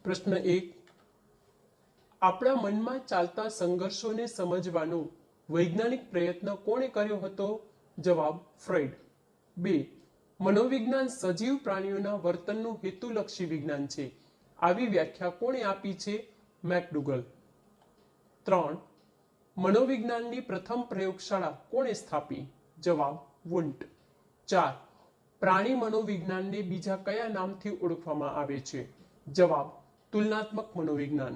પ્રશ્ન 1. આપણા મનમાં ચાલતા સંઘર્ષોને સમજવાનો વૈજ્ઞાનિક પ્રયત્ન કોણે કર્યો હતો? જવાબ ફ્રોઈડ. 2. મનોવિજ્ઞાન સજીવ પ્રાણીઓના વર્તનનું હેતુલક્ષી વિજ્ઞાન છે. આવી વ્યાખ્યા કોણે આપી છે? મેકડુગલ. 3. મનોવિજ્ઞાનની પ્રથમ પ્રયોગશાળા કોણે સ્થાપી? જવાબ વુન્ટ. 4. પ્રાણી મનોવિજ્ઞાનને બીજા કયા નામથી ઓળખવામાં આવે છે? જવાબ તુલનાત્મક મનોવિજ્ઞાન.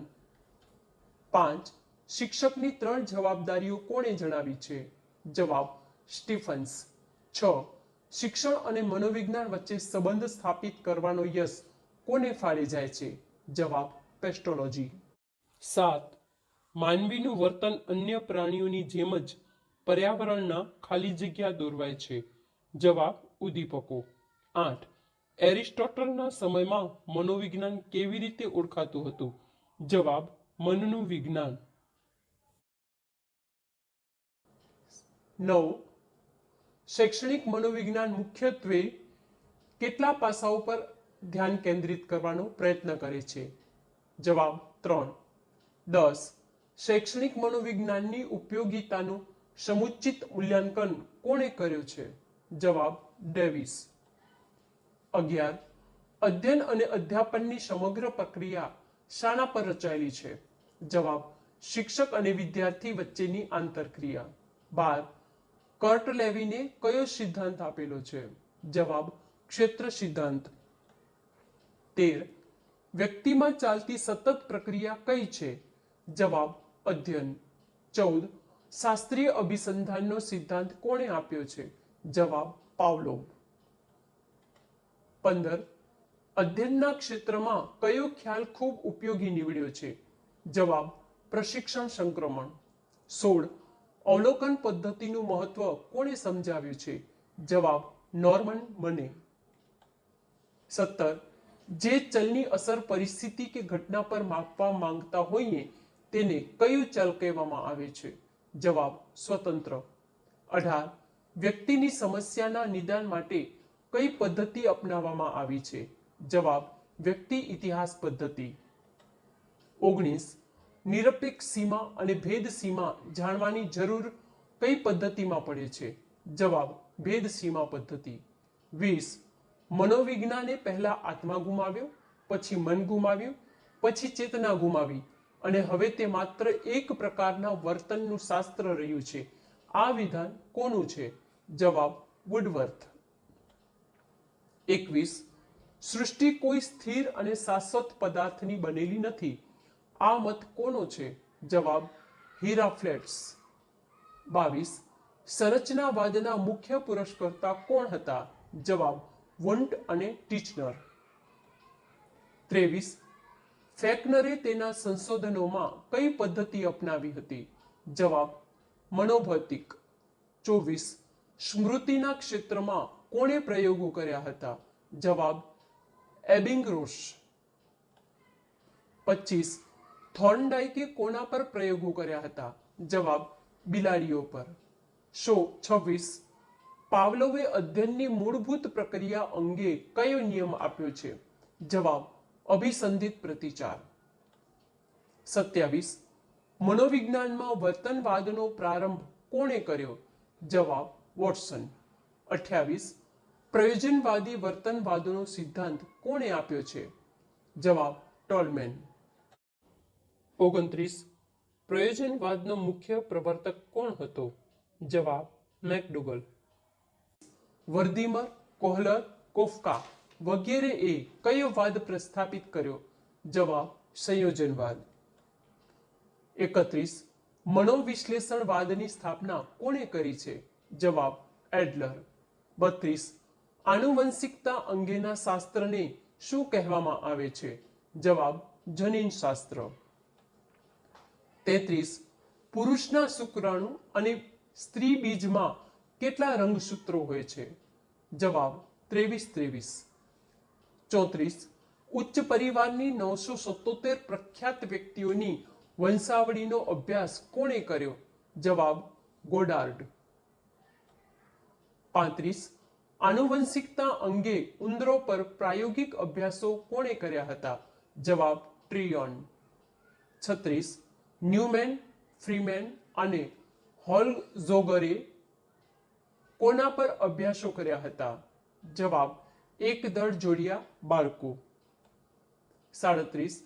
5. શિક્ષકની 3 જવાબદારીઓ કોણે જણાવી છે? જવાબ સ્ટીફન્સ. 6. શિક્ષણ અને મનોવિજ્ઞાન વચ્ચે સંબંધ સ્થાપિત કરવાનો યશ કોને ફાળે જાય છે? જવાબ પેસ્ટોલોજી. 7. માનવીનું વર્તન અન્ય પ્રાણીઓની જેમ જ પર્યાવરણના ખાલી જગ્યા દોરવાય છે. જવાબ ઉદ્દીપકો. 8. એરિસ્ટોટલના સમયમાં મનોવિજ્ઞાન કેવી રીતે ઓળખાતું હતું? જવાબ મનનું વિજ્ઞાન. 9. શૈક્ષણિક મનોવિજ્ઞાન મુખ્યત્વે કેટલા પાસાઓ પર ધ્યાન કેન્દ્રિત કરવાનો પ્રયત્ન કરે છે? જવાબ 3. 10. શૈક્ષણિક મનોવિજ્ઞાનની ઉપયોગિતાનું સમુચિત મૂલ્યાંકન કોણે કર્યું છે? જવાબ ડેવિસ. 11. અધ્યયન અને અધ્યાપનની સમગ્ર પ્રક્રિયા શાના પર રચાયેલી છે? જવાબ શિક્ષક અને વિદ્યાર્થી વચ્ચેની આંતરક્રિયા. 12. કર્ટ લેવિને કયો સિદ્ધાંત આપેલો છે? જવાબ ક્ષેત્ર સિદ્ધાંત. 13. વ્યક્તિમાં ચાલતી સતત પ્રક્રિયા કઈ છે? જવાબ અધ્યયન. 14. શાસ્ત્રીય અભિસંધાનનો સિદ્ધાંત કોણે આપ્યો છે? જવાબ પાવલોવ. 15. અધ્યયનના ક્ષેત્રમાં કયો ખ્યાલ ખૂબ ઉપયોગી નીવડ્યો છે? જવાબ પ્રશિક્ષણ સંક્રમણ. 16. અવલોકન પદ્ધતિનું મહત્વ કોણે સમજાવ્યું છે? જવાબ નોર્મન મને. 17. જે ચલની અસર પરિસ્થિતિ કે ઘટના પર માપવા માંગતા હોઈએ તેને કયું ચલ કહેવામાં આવે છે? જવાબ સ્વતંત્ર. 18. વ્યક્તિની સમસ્યાના નિદાન માટે કઈ પદ્ધતિ અપનાવવામાં આવી છે? જવાબ વ્યક્તિ ઇતિહાસ પદ્ધતિ. 19. નિરપેક્ષ સીમા અને ભેદ સીમા જાણવાની જરૂર કઈ પદ્ધતિમાં પડે છે? જવાબ ભેદ સીમા પદ્ધતિ. 20. મનોવિજ્ઞાને પહેલા આત્મા ગુમાવ્યો, પછી મન ગુમાવ્યું, પછી ચેતના ગુમાવી અને હવે તે માત્ર એક પ્રકારના વર્તનનું શાસ્ત્ર રહ્યું છે. આ વિધાન કોનું છે? જવાબ વુડવર્થ. 21. સૃષ્ટિ કોઈ સ્થિર અને શાશ્વત પદાર્થની બનેલી નથી. આ મત કોનો છે? જવાબ હિરાફ્લેટ્સ. 22. સંરચનાવાદના મુખ્ય પુરસ્કર્તા કોણ હતા? જવાબ વુન્ટ અને ટીચનર. 23. ફેકનરે તેના સંશોધનોમાં કઈ પદ્ધતિ અપનાવી હતી? જવાબ મનોભૌતિક. 24. સ્મૃતિના ક્ષેત્રમાં કોણે પ્રયોગો કર્યા હતા? જવાબ એબિંગરોસ. 25. થોર્નડાઇકે કોના પર પ્રયોગો કર્યા હતા? જવાબ બિલાડીઓ પર. 26. પાવલોવે અધ્યયનની મૂળભૂત પ્રક્રિયા અંગે કયો નિયમ આપ્યો છે? જવાબ અભિસંધિત પ્રતિચાર. 27. મનોવિજ્ઞાનમાં વર્તનવાદનો પ્રારંભ કોણે કર્યો? જવાબ વોટસન. 28. પ્રયોજનવાદી વર્તનવાદનો સિદ્ધાંત કોણે આપ્યો છે? જવાબ ટોલમેન. 29. પ્રયોજનવાદનો મુખ્ય પ્રવર્તક કોણ હતો? જવાબ મેકડુગલ. વર્ધીમર, કોહલર, કોફકા વગેરેએ કયો વાદ પ્રસ્થાપિત કર્યો? જવાબ સંયોજનવાદ. 31. મનોવિશ્લેષણવાદની સ્થાપના કોણે કરી છે? જવાબ એડલર. 32. આનુવંશિકતા અંગેના શાસ્ત્રને શું કહેવામાં આવે છે? જવાબ જનીનશાસ્ત્ર. 33. પુરુષના શુક્રાણુ અને સ્ત્રી બીજમાં કેટલા રંગસૂત્રો હોય છે? જવાબ 23. 34. ઉચ્ચ પરિવારની 977 પ્રખ્યાત વ્યક્તિઓની વંશાવળીનો અભ્યાસ કોણે કર્યો? જવાબ ગોડાર્ડ. 35. આનુવંશિકતા અંગે ઉંદરો પર પ્રાયોગિક અભ્યાસો કોણે કર્યા હતા? જવાબ ટ્રિયોન. 36 ન્યુમેન, ફ્રીમેન અને હોલઝોગરે કોના પર અભ્યાસો કર્યા હતા? જવાબ એકદળ જોડિયા બાળકો. 37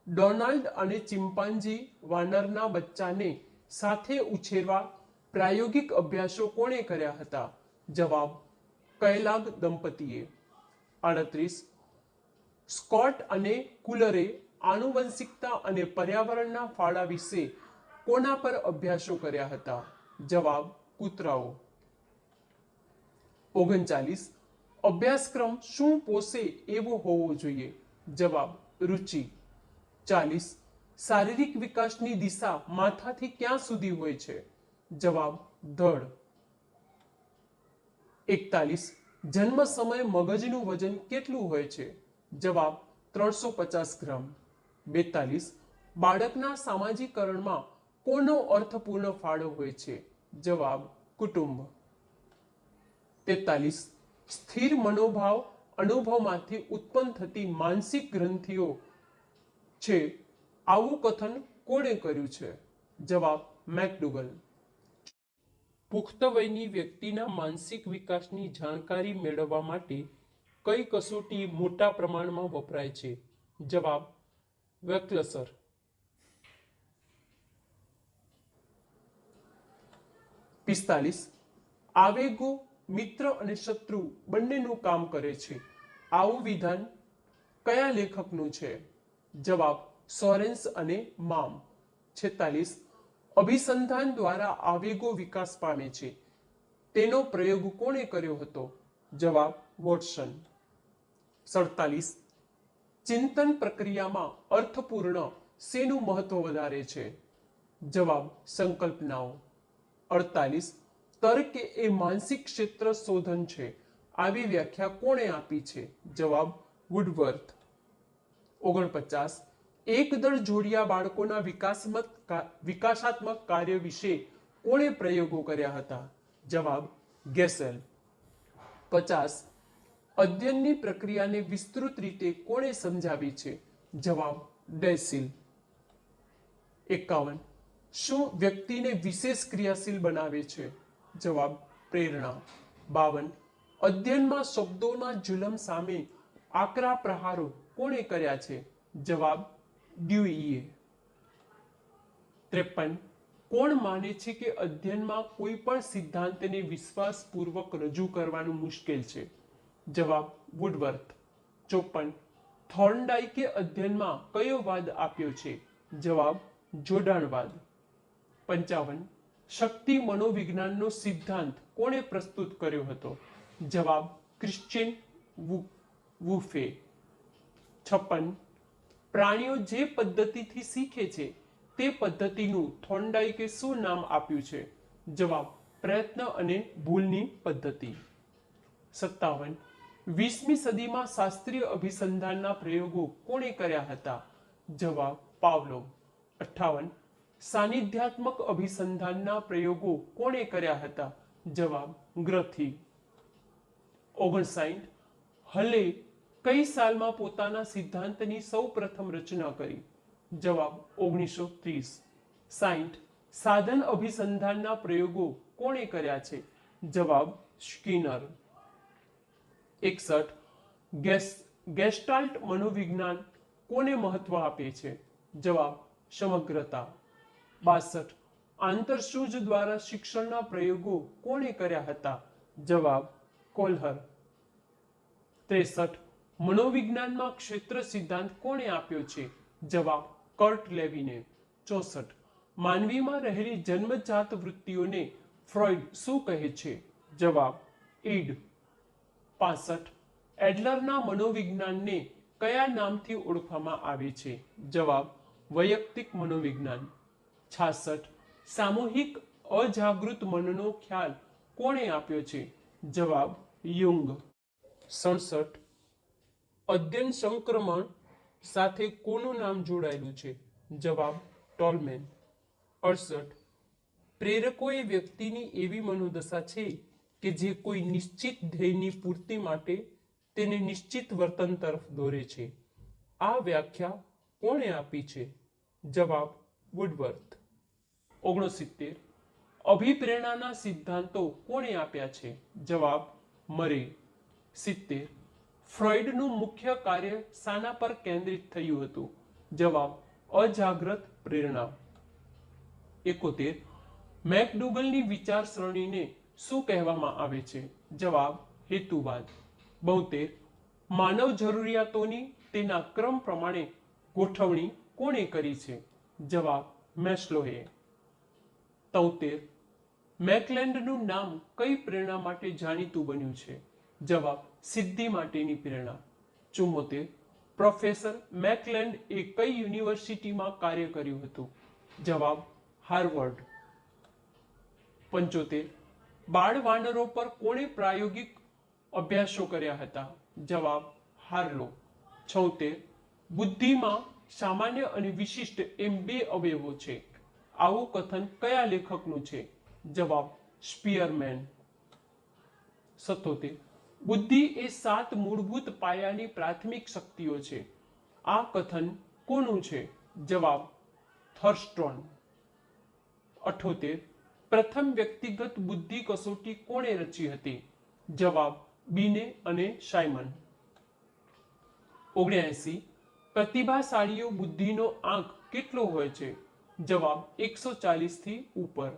ડોનાલ્ડ અને ચિમ્પાન્જી વાનરના બચ્ચાને સાથે ઉછેરવા પ્રાયોગિક અભ્યાસો કોણે કર્યા હતા? જવાબ કૈલાગ દંપતીએ. 38 સ્કોટ અને કુલરે આનુવંશિકતા અને પર્યાવરણના ફાળા વિશે કોના પર અભ્યાસો કર્યા હતા? જવાબ કૂતરાઓ. 39 અભ્યાસક્રમ શું પોષે એવો હોવો જોઈએ? જવાબ રુચિ. 40 શારીરિક વિકાસની દિશા માથાથી ક્યાં સુધી હોય છે? જવાબ ધડ. 41 જન્મ સમયે મગજનું વજન કેટલું હોય છે? જવાબ 350 ગ્રામ. 42 બાળકના સામાજિકરણમાં કોનો અર્થપૂર્ણ ફાળો હોય છે? જવાબ કુટુંબ. 43 સ્થિર મનોભાવ અનુભવમાંથી ઉત્પન્ન થતી માનસિક ગ્રંથિઓ છે આવું કથન કોણે કર્યું છે? જવાબ મેકડુગલ. પુખ્ત વયની વ્યક્તિના માનસિક વિકાસની જાણકારી મેળવવા માટે કઈ કસોટી મોટા પ્રમાણમાં વપરાય છે? જવાબ વેક્લસર. 45 આવેગો મિત્ર અને શત્રુ બંનેનું કામ કરે છે આવું વિધાન કયા લેખકનું છે? જવાબ સોરેન્સ અને મામ. 46 અભિસંધાન દ્વારા આવેગો વિકાસ પામે છે તેનો પ્રયોગ કોણે કર્યો હતો? જવાબ વોટસન. 47 ચિંતન પ્રક્રિયામાં અર્થપૂર્ણ શેનું મહત્વ વધારે છે? જવાબ સંકલ્પનાઓ. 48 તર્ક એ માનસિક ક્ષેત્ર શોધન છે આવી વ્યાખ્યા કોણે આપી છે? જવાબ વુડવર્થ. 49 એકદળ જોડિયા બાળકોના વિકાસાત્મક કાર્ય વિશે કોણે પ્રયોગો કર્યા હતા? જવાબ ગેસેલ. 50 અધ્યયનની પ્રક્રિયાને વિસ્તૃત રીતે કોણે સમજાવી છે? જવાબ ડેસિલ. 51 શું વ્યક્તિને વિશેષ ક્રિયાશીલ બનાવે છે? જવાબ પ્રેરણા. 52 અધ્યયનમાં શબ્દોના જુલમ સામે આકરા પ્રહારો કોણે કર્યા છે? જવાબ ડ્યુઈએ. 53 કોણ માને છે કે અધ્યયનમાં કોઈ પણ સિદ્ધાંતને વિશ્વાસપૂર્વક રજૂ કરવાનું મુશ્કેલ છે? જવાબ વુડવર્થ. 54 થોર્નડાઇકે અધ્યયનમાં કયો વાદ આપ્યો છે? જવાબ જોડાણવાદ. 55 શક્તિ મનોવિજ્ઞાનનો સિદ્ધાંત કોણે પ્રસ્તુત કર્યો હતો? જવાબ ક્રિશ્ચિયન વુફે. 56 પ્રાણીઓ જે પદ્ધતિથી શીખે છે તે પદ્ધતિનું થોર્નડાઇકે શું નામ આપ્યું છે? જવાબ પ્રયત્ન અને ભૂલની પદ્ધતિ. 57 20મી સદીમાં શાસ્ત્રીય અભિસંધાનના પ્રયોગો કોણે કર્યા હતા? જવાબ પાવલોવ. 58 સાનિધ્યાત્મક અભિસંધાનના પ્રયોગો કોણે કર્યા હતા? જવાબ ગ્રથી. 59 હલે કઈ સાલમાં પોતાના સિદ્ધાંતની સૌપ્રથમ રચના કરી? જવાબ 1930. 60 સાધન અભિસંધાનના પ્રયોગો કોણે કર્યા છે? જવાબ સ્કિનર. 61 ગેસ્ટાલ્ટ મનોવિજ્ઞાન કોને મહત્વ આપે છે? જવાબ સમગ્રતા. 62 આંતરસૂઝ દ્વારા શિક્ષણના પ્રયોગો કોણે કર્યા હતા? જવાબ કોલ્હર. 63 મનોવિજ્ઞાનમાં ક્ષેત્ર સિદ્ધાંત કોણે આપ્યો છે? જવાબ કર્ટ લેવિને. 64 માનવીમાં રહેલી જન્મજાત વૃત્તિઓને ફ્રોઈડ શું કહે છે? જવાબ ઈડ. 65 એડલરના મનોવિજ્ઞાનને કયા નામથી ઓળખવામાં આવે છે? જવાબ વૈયક્તિક મનોવિજ્ઞાન. 66 સામૂહિક અજાગૃત મનનો ખ્યાલ કોણે આપ્યો છે? જવાબ યુંગ. 67 અધ્યયન સંક્રમણ સાથે કોનું નામ જોડાયેલું છે? જવાબ ટોલમેન. 68 પ્રેરકોએ વ્યક્તિની એવી મનોદશા છે કે જે કોઈ નિશ્ચિત ધ્યેયની પૂર્તિ માટે તેને નિશ્ચિત વર્તન તરફ દોરે છે. આ વ્યાખ્યા કોણે આપી છે? જવાબ વુડવર્થ. 69. અભિપ્રેરણાના સિદ્ધાંતો કોણે આપ્યા છે? જવાબ મરે. 70. ફ્રોઇડનું મુખ્ય કાર્ય શાના પર કેન્દ્રિત થયું હતું? જવાબ અજાગ્રત પ્રેરણા. 71. મેકડુગલની વિચારસરણીને શું કહેવામાં આવે છે? જવાબ હેતુવાદ. 72. માનવ જરૂરિયાતોની તેના ક્રમ પ્રમાણે ગોઠવણી કોણે કરી છે? જવાબ મેસ્લોએ. 73. મેકલેન્ડનું નામ કઈ પ્રેરણા માટે જાણીતું બન્યું છે? જવાબ સિદ્ધિ માટેની પ્રેરણા. 74. પ્રોફેસર મેકલેન્ડ એ કઈ યુનિવર્સિટીમાં કાર્ય કર્યું હતું? જવાબ હાર્વર્ડ. 75. બાળ વાનરો પર કોણે પ્રાયોગિક અભ્યાસો કર્યા હતા? જવાબ હાર્લો. 76. બુદ્ધિમાં સામાન્ય અને વિશિષ્ટ એમ બે અવયવો છે. આવું કથન કયા લેખકનું છે? જવાબ સ્પીયરમેન. 77. બુદ્ધિ એ 7 મૂળભૂત પાયાની પ્રાથમિક શક્તિઓ છે. આ કથન કોનું છે? જવાબ થર્સ્ટોન. 78. પ્રથમ વ્યક્તિગત બુદ્ધિ કસોટી કોણે રચી હતી? જવાબ બીને અને સાયમન. 79. પ્રતિભાશાળીઓ બુદ્ધિનો આંક કેટલો હોય છે? જવાબ 140 થી ઉપર.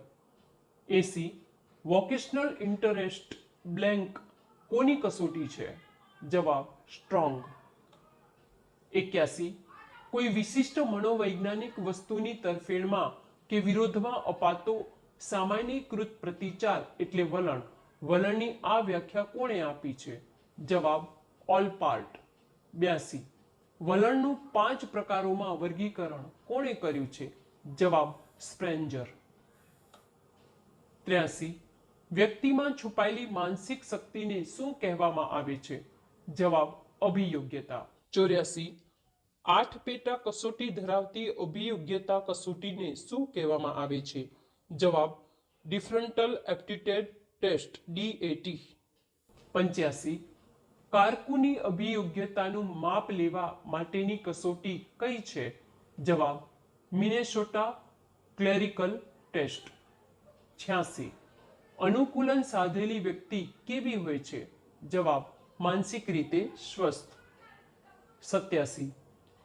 80. વોકેશનલ ઇન્ટરેસ્ટ બ્લેન્ક કોની કસોટી છે? જવાબ સ્ટ્રોંગ. 81. કોઈ વિશિષ્ટ મનોવૈજ્ઞાનિક વસ્તુની તરફેણમાં કે વિરોધમાં અપાતો સામાન્યીકૃત પ્રતિચાર એટલે વલણ. વલણની આ વ્યાખ્યા કોણે આપી છે? જવાબ ઓલપાર્ટ. 82. વલણનું 5 પ્રકારોમાં વર્ગીકરણ કોણે કર્યું છે? જવાબ સ્પ્રેન્જર. 83. વ્યક્તિમાં છુપાયેલી માનસિક શક્તિને શું કહેવામાં આવે છે? જવાબ અભિયોગ્યતા. 84. 8 પેટા કસોટી ધરાવતી અભિયોગ્યતા કસોટીને શું કહેવામાં આવે છે? જવાબ ડિફરન્ટલ એપ્ટિટ્યુડ ટેસ્ટ DAT. 85. કારકુની અભિયોગ્યતાનું માપ લેવા માટેની કસોટી કઈ છે? જવાબ મિનેસોટા ક્લેરિકલ ટેસ્ટ. 86. અનુકૂલન સાધેલી વ્યક્તિ કેવી હોય છે? જવાબ માનસિક રીતે સ્વસ્થ. 87.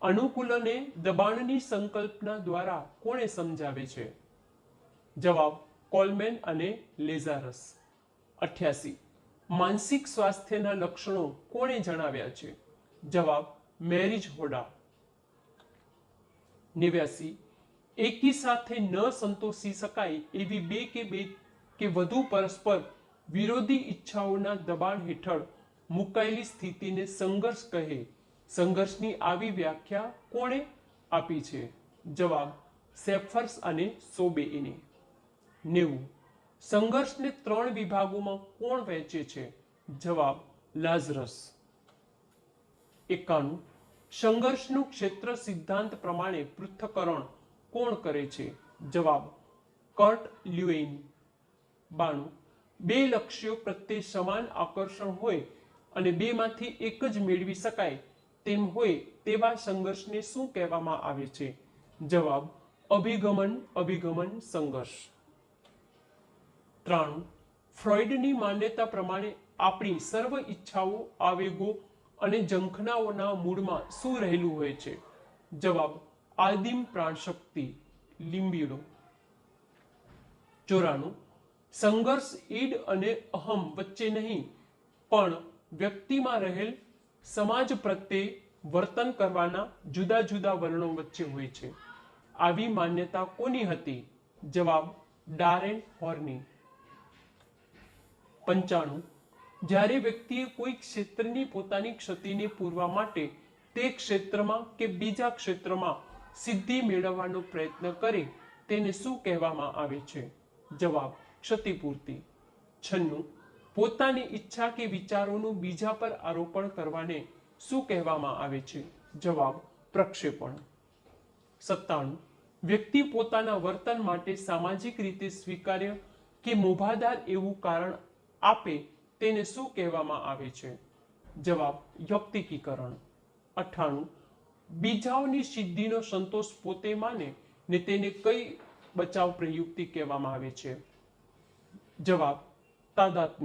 અનુકૂલને દબાણની સંકલ્પના દ્વારા કોણે સમજાવે છે? જવાબ કોલમેન અને લેઝારસ. 88. માનસિક સ્વાસ્થ્યના લક્ષણો કોણે જણાવ્યા છે? જવાબ મેરીજ હોડા. 89. એકી સાથે ન સંતોષી શકાય એવી બે કે વધુ પરસ્પર વિરોધી ઈચ્છાઓના દબાણ હેઠળ મુકાયેલી સ્થિતિને સંઘર્ષ કહે. સંઘર્ષની આવી વ્યાખ્યા કોણે આપી છે? જવાબ સેફર્સ અને સોબેને. 90. સંઘર્ષને 3 વિભાગોમાં કોણ વહેંચે છે? જવાબ લાઝરસ. 91. સંઘર્ષનું ક્ષેત્ર સિદ્ધાંત પ્રમાણે પૃથ્થકરણ કોણ કરે છે? જવાબ કર્ટ લ્યુએન. 92. બે લક્ષ્યો પ્રત્યે સમાન આકર્ષણ હોય અને બેમાંથી એક જ મેળવી શકાય તેમ હોય તેવા સંઘર્ષને શું કહેવામાં આવે છે? જવાબ અભિગમન સંઘર્ષ. 93. ફ્રોઇડની માન્યતા પ્રમાણે આપણી સર્વ ઈચ્છાઓ, આવેગો અને ઝંખનાઓના મૂળમાં શું રહેલું હોય છે? જવાબ આદિમ પ્રાણશક્તિ લિમ્બિડો. 94. સંઘર્ષ ઈડ અને અહમ વચ્ચે નહીં પણ વ્યક્તિમાં રહેલ સમાજ પ્રત્યે વર્તન કરવાના જુદા જુદા વલણો વચ્ચે હોય છે. આવી માન્યતા કોની હતી? જવાબ ડારેન હોર્ની. 95. જ્યારે વ્યક્તિએ કોઈ ક્ષેત્રની પોતાની ક્ષતિને પૂરવા માટે તે ક્ષેત્રમાં કે બીજા ક્ષેત્રમાં સિદ્ધિ મેળવવાનો પ્રયત્ન કરે તેને શું કહેવામાં આવે છે? જવાબ ક્ષતિપૂર્તિ. 96. પોતાની ઈચ્છા કે વિચારોનું બીજા પર આરોપણ કરવાને શું કહેવામાં આવે છે? જવાબ પ્રક્ષેપણ. 97. વ્યક્તિ પોતાના વર્તન માટે સામાજિક રીતે સ્વીકાર્ય કે મોભાદાર એવું કારણ આપે તેને શું કહેવામાં આવે છે? જવાબ યૌક્તિકીકરણ. 98. બીજાઓની સિદ્ધિનો સંતોષ પોતે માને ને તેને કઈ બચાવ પ્રયુક્તિ કહેવામાં આવે છે? જવાબ તાદાત્મ્ય.